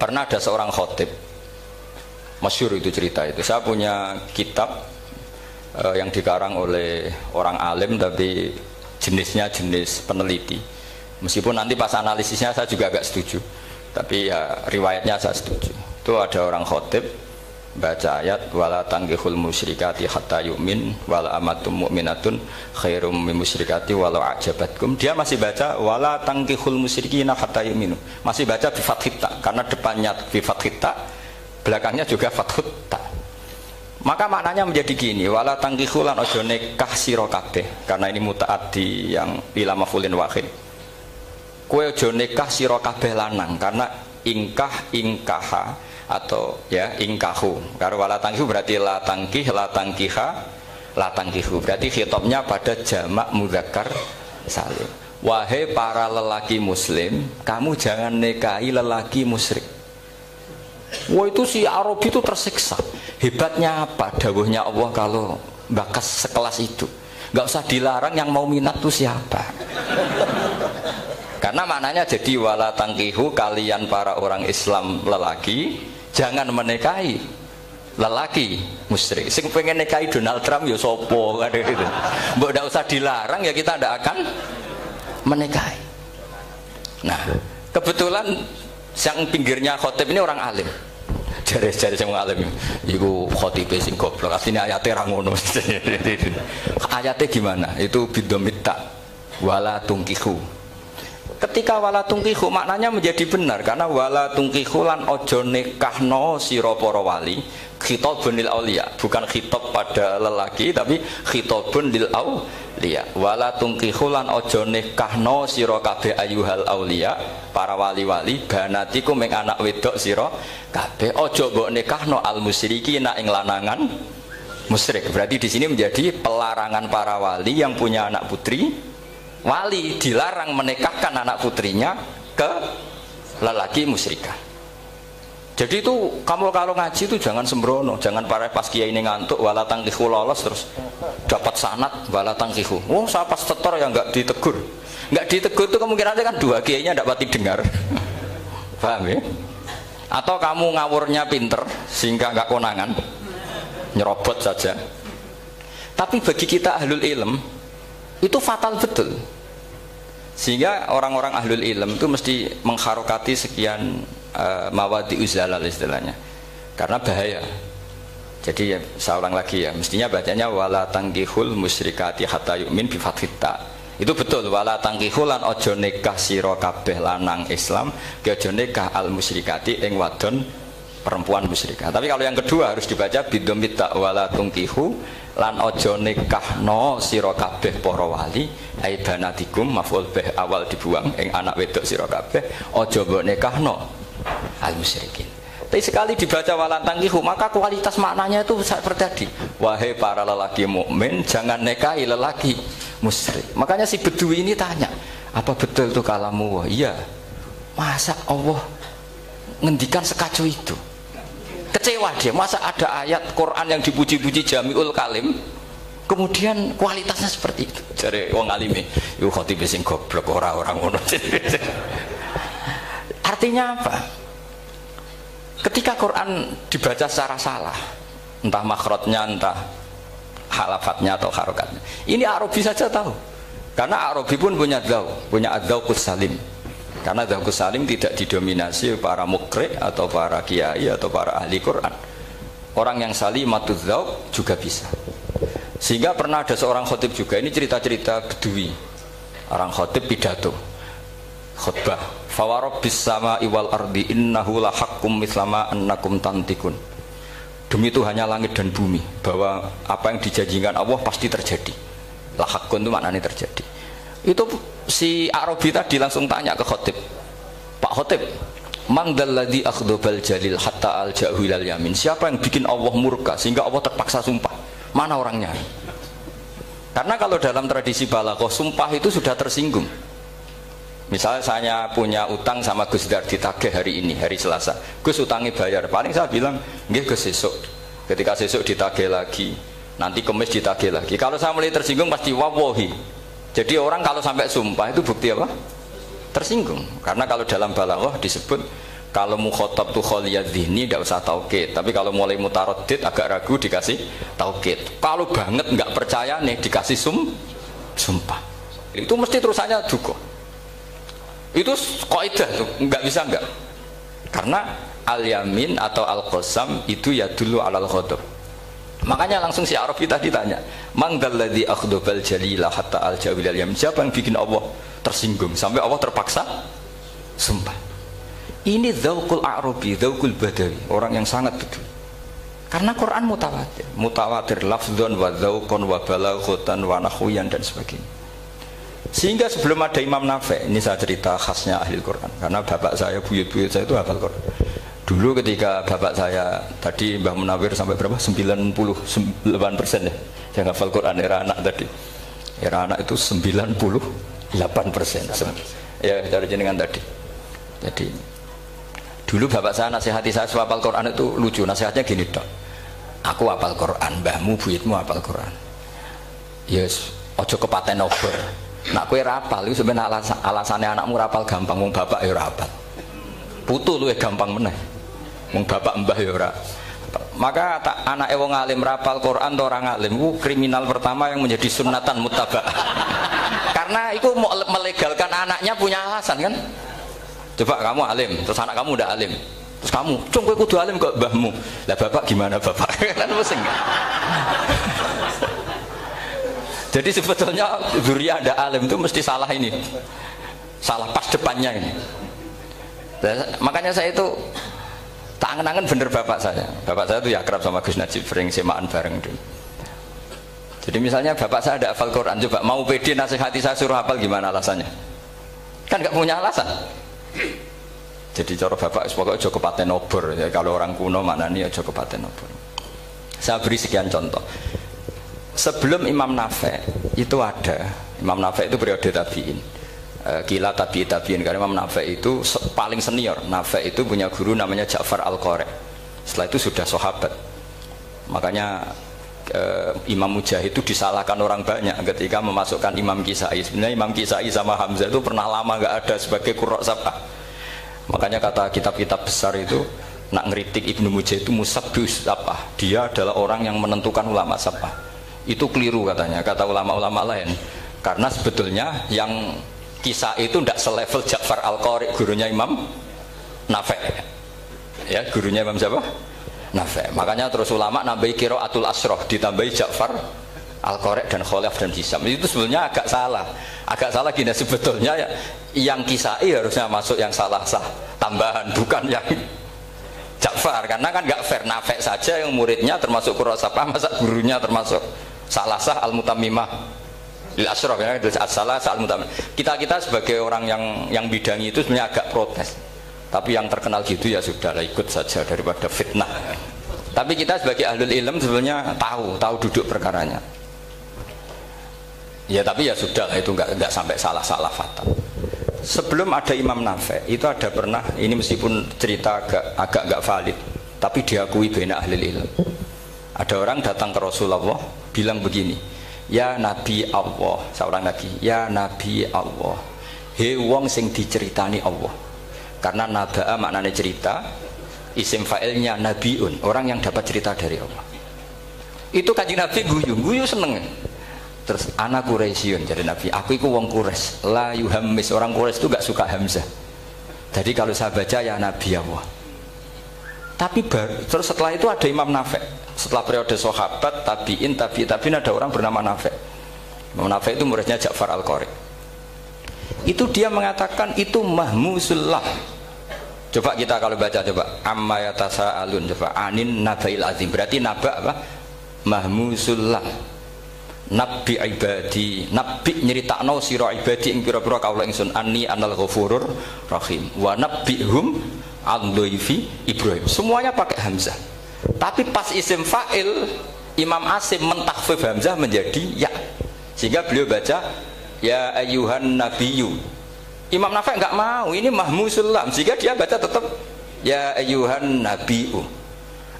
Pernah ada seorang khotib, masyhur itu cerita itu. Saya punya kitab yang dikarang oleh orang alim tapi jenisnya jenis peneliti. Meskipun nanti pas analisisnya saya juga agak setuju, tapi ya riwayatnya saya setuju. Itu ada orang khotib baca ayat wala tangkihul musyrikati hatta yu'min wala amatum mu'minatun khairum min musyrikati walau ajabatkum. Dia masih baca wala tangkihul musyrikina hatta yu'minu, masih baca bi fathita karena depannya bi fathita, belakangnya juga fathita. Maka maknanya menjadi gini, wala tangkihu lan ojo nikah sira kabeh, karena ini mutaaddi yang ila maf'ulin wahid. Kowe ojo nikah sira kabeh lanang, karena ingkaha atau ya ingkahu. Karena wala tangkihu berarti la tangkih, la tangkiha, la tangkihu. Berarti khitabnya pada jamak mudzakkar salim. Wahai para lelaki muslim, kamu jangan nikahi lelaki musyrik. Wah, itu si Arabi itu tersiksa. Hebatnya apa? Dawuhnya Allah kalau bakas sekelas itu nggak usah dilarang, yang mau minat tuh siapa? Karena maknanya jadi wala tangkihu, kalian para orang Islam lelaki jangan menikahi lelaki musyrik. Sing pengen nikahi Donald Trump ya sopo kan gitu. Mbok ndak usah dilarang ya kita ndak akan menikahi. Nah, kebetulan yang pinggirnya khotib ini orang alim. Jare-jare sing alim iku khotibe sing goblok. Asline ayate ra ngono. Ayate gimana? Itu bidomita wala tungkihu. Ketika wala tungkihu maknanya menjadi benar, karena wala tungkihu lan ojo nikahno sira para wali, khitabun lil auliya, bukan khitab pada lelaki tapi khitabun lil auliya. Wala tungkihu lan ojo nikahno sira kabeh ayyuhal auliya, para wali-wali, banatiku ming anak wedok sira kabeh, ojo mbok nikahno al musyrikina ing lanangan musyrik. Berarti di sini menjadi pelarangan para wali yang punya anak putri. Wali dilarang menikahkan anak putrinya ke lelaki musyrikah. Jadi itu kamu kalau ngaji itu jangan sembrono, jangan pas kiai ini ngantuk wala tangkihu lolos terus dapat sanad wala tangkihu. Oh, saya pas setor yang nggak ditegur. Nggak ditegur itu kemungkinannya kan dua kiainya tidak pati dengar. Paham ya? Atau kamu ngawurnya pinter sehingga nggak konangan, nyerobot saja. Tapi bagi kita ahlul ilm itu fatal betul. Sehingga orang-orang ahlul ilm itu mesti mengharokati sekian mawadi uzalal istilahnya, karena bahaya. Jadi ya, saya ulang lagi ya, mestinya bacanya wala tangkihul musyrikati hatta yu'min bi fathita. Itu betul, wala tangkihul lan ojo nikah sira kabeh lanang Islam ke ojo nikah al musyrikati ing wadon perempuan musyrikah. Tapi kalau yang kedua harus dibaca bidomita wala tungkihu lan ojo nikahno sira kabeh para wali ai banatikum, maf'ul bih awal dibuang ing anak wedok sira kabeh, ojo mbok nikahno al musyrikin. Tapi sekali dibaca wala tangkihu maka kualitas maknanya itu seperti tadi, wahai para lelaki mukmin jangan nikahi lelaki musyrik. Makanya si Bedui ini tanya, apa betul itu kalamu? Iya. Masa Allah ngendikan sekacau itu? Kecewa dia, masa ada ayat Quran yang dipuji-puji jami'ul kalim kemudian kualitasnya seperti itu. Jare wong alime yo khotib sing goblok orang ngono. Artinya apa? Ketika Quran dibaca secara salah, entah makhrajnya, entah halafatnya atau harokatnya, ini Arabi saja tahu, karena Arabi pun punya adzauqus salim. Karena adzauqus salim tidak didominasi para mukri atau para kiai atau para ahli Quran. Orang yang salimatuz dzauq juga bisa. Sehingga pernah ada seorang khotib juga, ini cerita-cerita Bedui. Orang khotib pidato khutbah, fawarabbis samaa'i wal ardi innahu lahaqqum mislama annakum tantikun. Demi Tuhannya langit dan bumi, bahwa apa yang dijanjikan Allah pasti terjadi. Lahaqqun itu maknanya terjadi. Itu si Arabi tadi langsung tanya ke khotib, Pak khotib, man dalladzi akhdhabal jalil hatta alja'hu ilal yamin. Siapa yang bikin Allah murka sehingga Allah terpaksa sumpah? Mana orangnya? Karena kalau dalam tradisi balaghah sumpah itu sudah tersinggung. Misalnya saya punya utang sama Gus Dar ditagih hari ini, hari Selasa. Gus utangnya bayar. Paling saya bilang, nggih Gus sesuk. Ketika sesuk ditagih lagi, nanti Kamis ditagih lagi. Kalau saya mulai tersinggung pasti wawahi. Jadi orang kalau sampai sumpah itu bukti apa? Tersinggung. Karena kalau dalam balaghah disebut Kalau mukhotab tuh kholiyat dhihni tidak usah taukid, tapi kalau mulai mutaroddid agak ragu dikasih taukid. Kalau banget nggak percaya nih dikasih sumpah. Itu mesti terusannya juga. Itu kaidah tuh, nggak bisa nggak. Karena al-yamin atau al-qasam itu ya dulu alal ghadab. Makanya langsung si Arabi tadi tanya, "Mangdalladzi akhdabal jalila hatta al-jawil al-yamin?" Siapa yang bikin Allah tersinggung sampai Allah terpaksa sumpah? Ini dzauqul Arabi, dzauqul Badawi, orang yang sangat betul. Karena Quran mutawatir, mutawatir lafdzon wa dzauqon wa balaghatan wa nahwiyan dan sebagainya. Sehingga sebelum ada Imam Nafi', ini saya cerita khasnya ahli Quran, karena bapak saya, buyut-buyut saya itu hafal Quran. Dulu ketika bapak saya tadi Mbah Munawir sampai berapa? 98% ya. Yang hafal Quran era anak tadi. Era anak itu 98%. Ya, dari jenengan tadi. Jadi dulu bapak saya nasihati saya hafal Quran itu lucu, nasihatnya gini dok. Aku hafal Quran, mbahmu buyutmu hafal Quran. Yes, ojo kepaten obor. Nak kowe rapal itu sebenarnya alasannya anakmu rapal gampang, wong bapak ya rapal. Putu lu gampang meneh. Wong bapak mbah ya ora. Maka anak wong alim rapal Quran atau orang alim itu kriminal pertama yang menjadi sunatan muttaba. Karena itu melegalkan anaknya punya alasan kan. Coba kamu alim, terus anak kamu udah alim, terus kamu, cung kowe kudu alim kok mbahmu. Lah bapak gimana bapak? Kan pusing. Jadi sebetulnya dzurriyyah ada alim itu mesti salah ini, salah pas depannya ini. Makanya saya itu tak angen-angen bener bapak saya. Bapak saya itu ya akrab sama Gus Najib, sering semaan bareng dulu. Jadi misalnya bapak saya ada hafal Quran, coba mau pede nasihati saya suruh hafal gimana alasannya? Kan nggak punya alasan. Jadi cara bapak pokoknya ojo kepaten obor ya, kalau orang kuno mana nih ojo kepaten obor. Saya beri sekian contoh. Sebelum Imam Nafi' itu ada, Imam Nafi' itu periode tabi'in, kila tabi'in, karena Imam Nafi' itu paling senior. Nafi' itu punya guru namanya Ja'far Al-Qari. Setelah itu sudah sahabat. Makanya Imam Mujahid itu disalahkan orang banyak ketika memasukkan Imam Kisai. Sebenarnya Imam Kisai sama Hamzah itu pernah lama nggak ada sebagai qurra sab'ah. Makanya kata kitab-kitab besar itu nak ngeritik Ibnu Mujahid itu musabbih sab'ah. Dia adalah orang yang menentukan ulama sab'ah. Itu keliru katanya, kata ulama-ulama lain. Karena sebetulnya yang Kisai itu tidak selevel Ja'far Al-Qari, gurunya Imam Nafi'. Ya, gurunya Imam siapa? Nafi'. Makanya terus ulama nambahi qiraatul asroh, ditambahi Ja'far Al-Qari dan Khalaf dan Hisam. Itu sebenarnya agak salah. Agak salah gini, sebetulnya ya, yang Kisai harusnya masuk yang salah sah tambahan, bukan yang Ja'far. Karena kan nggak fair, Nafi' saja yang muridnya termasuk qurra sab'ah, masa gurunya termasuk salah sah al-mutammimah lil asroh, ya, salah sah al-mutammimah. Kita sebagai orang yang bidangi itu sebenarnya agak protes. Tapi yang terkenal gitu ya sudahlah, ikut saja daripada fitnah. Tapi kita sebagai ahlul ilm sebenarnya tahu duduk perkaranya. Ya tapi ya sudah, itu nggak sampai salah fatal. Sebelum ada Imam Nafi' itu ada pernah, ini meskipun cerita agak nggak valid, tapi diakui baina ahlul ilm. Ada orang datang ke Rasulullah bilang begini, ya Nabi Allah, seorang Nabi, ya Nabi Allah, he wong sing diceritani Allah. Karena naba'a maknanya cerita, isim fa'ilnya nabiun, orang yang dapat cerita dari Allah. Itu kanjeng Nabi guyu seneng. Terus anak Quraisyun, jadi Nabi, aku itu wong Quraisy, la yuhammis, orang Quraisy itu gak suka hamzah. Jadi kalau saya baca ya Nabi Allah. Tapi terus setelah itu ada Imam Nafi'. Setelah periode sahabat, tabi'in ada orang bernama Nafi'. Imam Nafi' itu muridnya Ja'far Al-Qari. Itu dia mengatakan itu mahmusullah. Coba kita kalau baca coba amma yatasaalun, coba anin nabail azim, berarti naba apa? Mahmusullah. Nabi ibadi, nabi nyeritakno sira ibadi ing pira-pira kawula ingsun anni anal ghafurur rahim wa nabbihum an dhaifi Ibrahim. Semuanya pakai hamzah. Tapi pas isim fa'il Imam Asim mentakhfif hamzah menjadi ya. Sehingga beliau baca ya ayyuhan nabiyyu. Imam Nafi' enggak mau, ini mahmusul lam, sehingga dia baca tetap ya ayyuhan nabiyyu.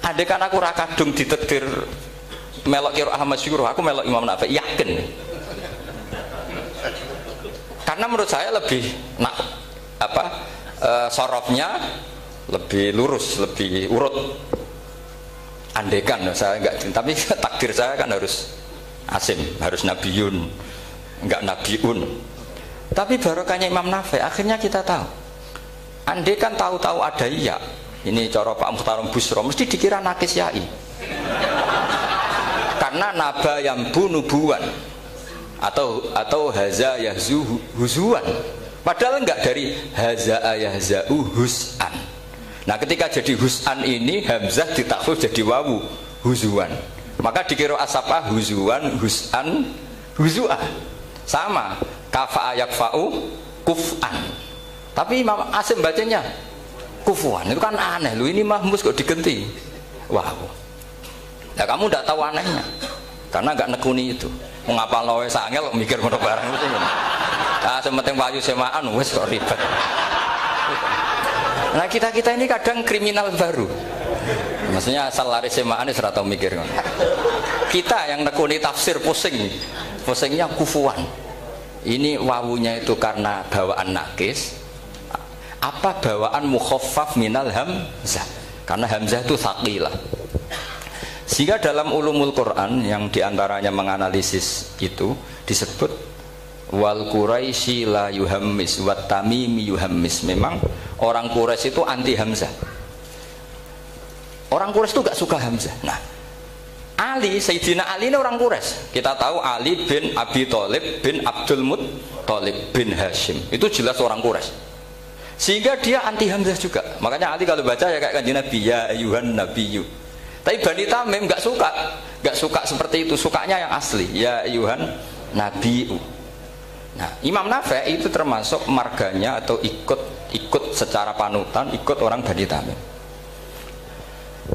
Andai kan aku ra kadung ditakdir melok qiraah masyhur, aku melok Imam Nafi', yakin. Karena menurut saya lebih sorofnya lebih lurus, lebih urut. Andekan saya enggak, tapi takdir saya kan harus Asim, harus Nabiyun, enggak Nabiun. Tapi barokahnya Imam Nafi, akhirnya kita tahu. Andekan tahu-tahu ada iya, ini cara Pak Muhtarom Busro, mesti dikira nakis yai. Karena naba yang bunubuan atau haza yahzu huzuan. Padahal enggak dari haza yahzau hus'an. Nah ketika jadi hus'an ini hamzah ditakhfif jadi wawu huzuan. Maka dikira asapa huzuan, hus'an, huzu'ah. Sama kafa yakfa'u kuf'an. Tapi Imam Asim bacanya kufuan. Itu kan aneh loh, ini mahmus kok digenti. Wow. Nah kamu tidak tahu anehnya. Karena enggak nekuni itu. Mengapa lawe sangel mikir ngono barang itu. Ah sementing wayu semaan wis kok ribet. Nah kita ini kadang kriminal baru. Maksudnya asal lari semaan wis ora tau mikir ngono. Kita yang nekuni tafsir pusingnya kufuan. Ini wawunya itu karena bawaan nakis. Apa bawaan mukhaffaf minal hamzah? Karena hamzah itu tsaqilah. Sehingga dalam ulumul Quran yang diantaranya menganalisis itu disebut wal Quraisy la yuhammis wat tamimi yuhammis. Memang orang Quraisy itu anti hamzah. Orang Quraisy itu gak suka hamzah. Nah, Ali, Sayyidina Ali ini orang Quraisy. Kita tahu Ali bin Abi Thalib bin Abdul Muttalib bin Hashim. Itu jelas orang Quraisy. Sehingga dia anti hamzah juga. Makanya Ali kalau baca ya kayak Kanjeng Nabi, ya ayyuhan nabiyyu. Tapi Bani Tamim gak suka seperti itu. Sukanya yang asli, ya ayyuhan nabiyyu. Nah, Imam Nafi itu termasuk marganya atau ikut secara panutan, ikut orang Bani Tamim.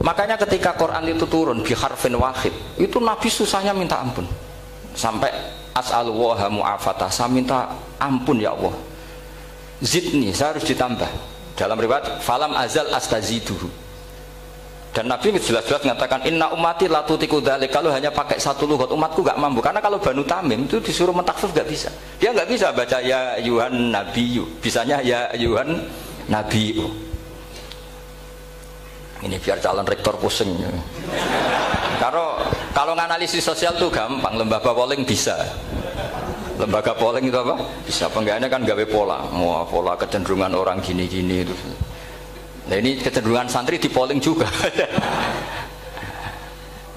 Makanya ketika Quran itu turun bi harfin wahid, itu Nabi susahnya minta ampun. Sampai as'alullaha mu'afatah, saya minta ampun ya Allah. Zidni, saya harus ditambah. Dalam riwayat falam azal astaziduhu. Dan Nabi jelas-jelas mengatakan inna ummati la tutiku dzalik. Kalau hanya pakai satu lughat umatku gak mampu. Karena kalau Banu Tamim itu disuruh mentakhfif gak bisa. Dia gak bisa baca ya ayyuhan nabiyyu. Bisanya ya ayyuhan nabiyyu. Ini biar calon rektor pusing. Kalau nganalisis sosial tuh gampang, lembaga polling bisa. Lembaga polling itu apa? Bisa. Penggaweannya kan gawe pola. Mau pola kecenderungan orang gini-gini itu. Nah ini kecenderungan santri di polling juga.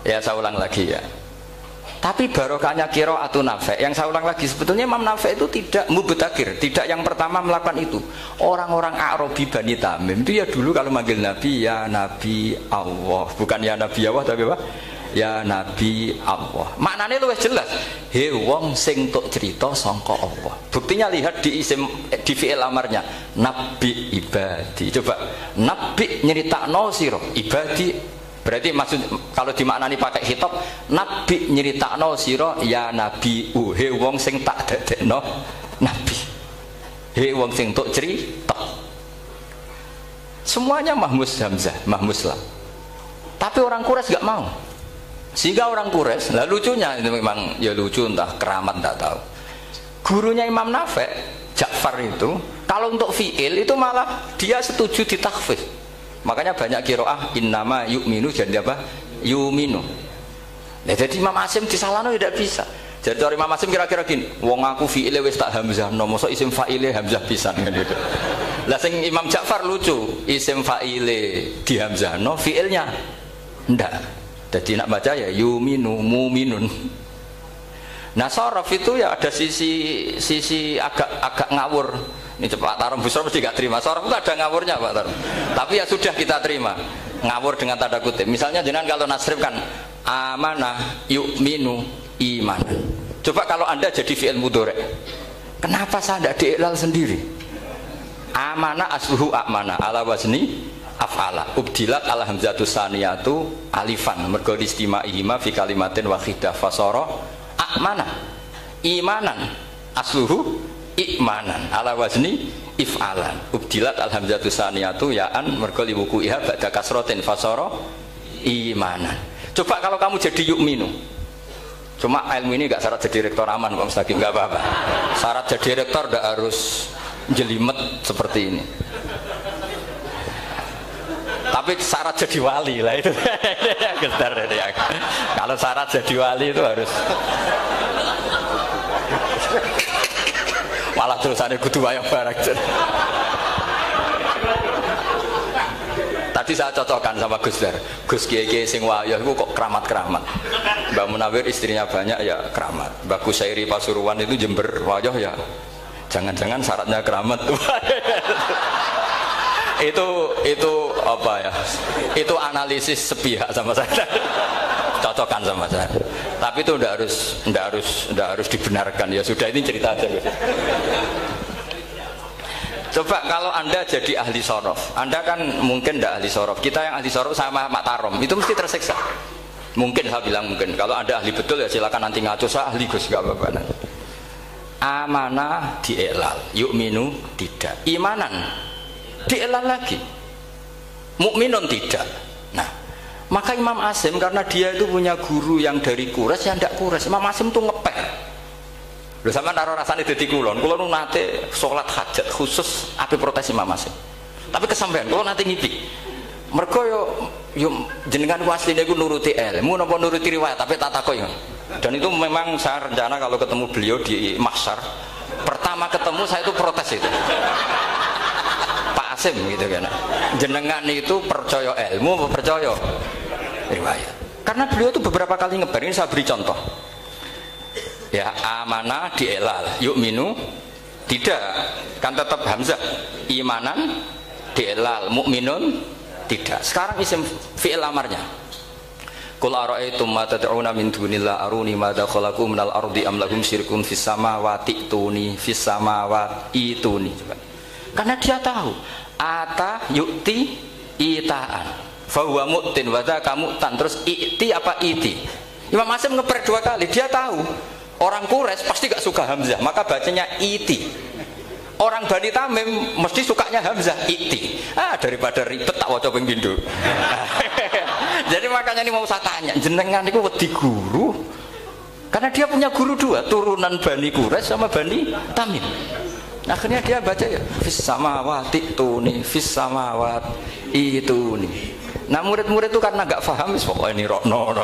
Ya saya ulang lagi ya. Tapi barokahnya qiraatun Nafi. Yang saya ulang lagi, sebetulnya Imam Nafi itu tidak mubtagir, tidak yang pertama melakukan itu. Orang-orang Arabi Bani Tamim itu ya dulu kalau manggil Nabi ya Nabi Allah, bukan ya Nabi Allah tapi apa? Ya Nabi Allah. Maknanya luwih jelas. He wong sing tok cerita sangka Allah. Buktinya lihat di fi'il amarnya. Nabi ibadi. Coba Nabi nyeritakno sira ibadi. Berarti maksud kalau dimaknani pakai khitab, Nabi nyeritakno sira ya Nabi he wong sing tak dadekno Nabi. He wong sing tok cerita. Semuanya mahmus hamzah, mahmus lam. Tapi orang Quraisy gak mau. Sehingga orang Quraisy, lah lucunya itu memang ya lucu entah keramat tak tahu. Gurunya Imam Nafi, Ja'far itu, kalau untuk fi'il itu malah dia setuju ditakhfif. Makanya banyak qiraah innama yu'minu jadi apa? Yu'minu. Nah, jadi Imam Asim disalahno tidak bisa. Jadi dari Imam Asim kira-kira gini, wong aku fi'ile wis tak hamzahno, mosok isim fa'ile hamzah pisan kan gitu. Lah sing Imam Ja'far lucu, isim fa'ile di hamzahno, fi'ilnya ndak. Jadi nak baca ya yu'minu mu'minun. Nah, sorof itu ya ada sisi agak ngawur. Ini Pak Tarom Busro mesti gak terima. Sorof itu ada ngawurnya Pak Tarom. Tapi ya sudah kita terima. Ngawur dengan tanda kutip. Misalnya jenengan kalau nasrif kan amanah yu'minu imanan. Coba kalau Anda jadi fi'il mudhari'. Kenapa saya tidak diiklal sendiri? Amanah asluhu amana ala wazni af'ala. Ubdilat ala hamzatu saniyatu alifan. Mergo istima'ihima fi kalimatin wahidah fasara amana imanan asluhu ikmanan ala wazni if'alan ubdilat alhamzatu saniyatu ya'an mergo liwuku iha ba'da kasrotin fasara imanan. Coba kalau kamu jadi yu'minu, cuma ilmu ini gak syarat jadi rektor aman Pak Mustaqim, gak apa-apa. Syarat jadi rektor gak harus jelimet seperti ini. Tapi syarat jadi wali lah itu. Kalau syarat jadi wali itu harus malah terusannya kudu wayang barang. Tadi saya cocokkan sama Gus Dar. Gus Kiai sing wayah itu kok keramat-keramat. Mbak Munawir istrinya banyak ya keramat. Mbak Kusairi Pasuruan itu Jember wayah ya. Jangan-jangan syaratnya keramat. itu apa ya? Itu analisis sepihak sama saya. Cocokkan sama saya. Tapi itu ndak harus dibenarkan ya. Sudah ini cerita aja. Coba kalau Anda jadi ahli sorof, Anda kan mungkin tidak ahli sorof. Kita yang ahli sorof sama Mak Tarom itu mesti tersiksa. Mungkin saya bilang mungkin. Kalau Anda ahli betul ya silakan nanti ngaco. Saya ahli Gus gak apa-apa. Amanah dielal, yu'minu tidak. Imanan dielal lagi, mukminun tidak. Nah, maka Imam Asim karena dia itu punya guru yang dari Quraisy yang tidak Quraisy. Imam Asim tuh ngepek. Lho sampean karo rasane dadi kulon nate salat hajat khusus ape protes Imam Asim. Tapi kesampean kula nate ngipi. Mergo yo jenengan asline iku nuruti ilmu napa nuruti riwayat tapi tak takoki. Dan itu memang saya rencana kalau ketemu beliau di mahsyar, pertama ketemu saya itu protes itu. Pak Asim gitu kan. Jenengan itu percaya ilmu apa percaya riwayat? Karena beliau itu beberapa kali ngebar, ini saya beri contoh. Ya amanah dielal, yu'minu tidak, kan tetap hamzah. Imanan dielal, mukminun tidak. Sekarang isim fi'il amarnya. Qul ara'aytum ma tad'una min dunillah aruni madza khalaqu minal ardi am lahum syirkun fis samawati tuni fis samawati tuni. Karena dia tahu ata yu'ti itaan fa huwa mu'tin wa dzaka mu'tan. Terus i'ti apa iti? Imam Asim ngeper dua kali, dia tahu orang Quraisy pasti gak suka hamzah, maka bacanya iti. Orang Bani Tamim mesti sukanya hamzah, iti. Daripada ribet tak waca ping pindho. Jadi makanya ini mau saya tanya, jenengan itu wedi guru, karena dia punya guru dua, turunan Bani Quraisy sama Bani Tamim. Akhirnya dia baca ya, fis samawati tuni, fis samawati tuni. Nah murid-murid itu karena gak paham, pokoknya ini rokno.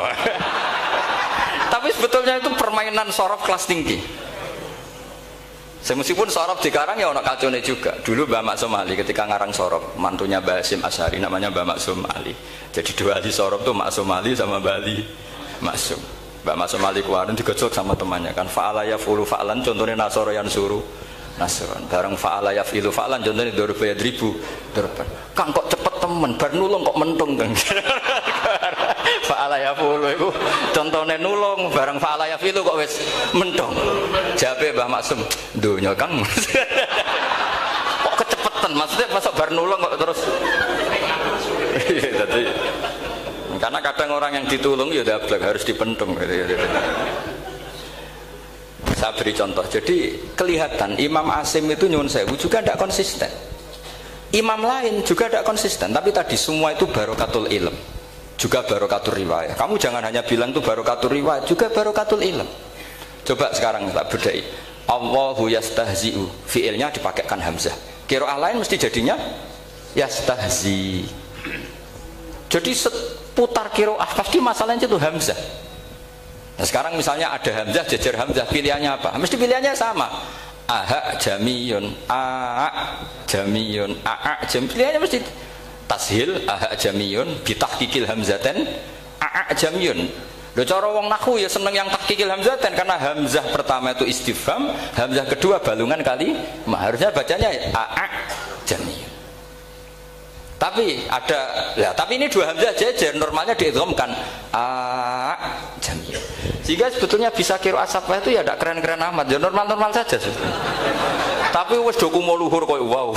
Tapi sebetulnya itu permainan sorof kelas tinggi. Meskipun sorof dikarang ya ono kacone juga. Dulu Mbak Maksum Ali ketika ngarang sorof, mantunya Mbak Hasim Asyari namanya Mbak Maksum Ali. Jadi dua ahli sorof tuh Maksum Ali sama Mbak Ali Maksum. Mbak Maksum Ali kemarin digojok sama temannya kan. Fa'ala yaf'ulu fa'lan, contohnya Nasoro yang suruh Nasron. Bareng fa'ala yaf'ilu fa'lan, contohnya dorba yadribu dorban. Kang kok cepet temen, bar nulung kok mentung kan. Fa'ala yaf'ulu itu contohnya nulung, bareng fa'ala yaf'ilu kok wis mentung. Jabe Mbah Maksum, dunya kan. Kok kecepetan, maksudnya masuk bar nulung kok terus. Jadi, karena kadang orang yang ditulung ya dablek harus dipentung gitu. Saya beri contoh, jadi kelihatan Imam Asim itu nyuwun sewu juga tidak konsisten. Imam lain juga tidak konsisten, tapi tadi semua itu barokatul ilm, juga barokatul riwayat. Kamu jangan hanya bilang itu barokatul riwayat, juga barokatul ilm. Coba sekarang tak bedai. Allahu yastahzi'u, fiilnya dipakaikan hamzah. Qiraah lain mesti jadinya yastahzi. Jadi seputar qiraah pasti masalahnya itu hamzah. Nah sekarang misalnya ada hamzah jejer hamzah, pilihannya apa? Mesti pilihannya sama. Aha jamiyun, a jamiyun, a jam. Pilihannya mesti tashil aha jamiyun, bitahqiqil hamzaten a jamiyun. Lho cara wong nahwu ya seneng yang tahqiqil hamzaten karena hamzah pertama itu istifham, hamzah kedua balungan kali, harusnya bacanya a jamiyun. Tapi ada, ya, tapi ini dua hamzah jejer, normalnya diidghamkan a jamiyun. Sehingga sebetulnya bisa qiraah safah itu ya tidak keren-keren amat, ya normal-normal saja sebetulnya. Tapi wis dokumo luhur koyo wow.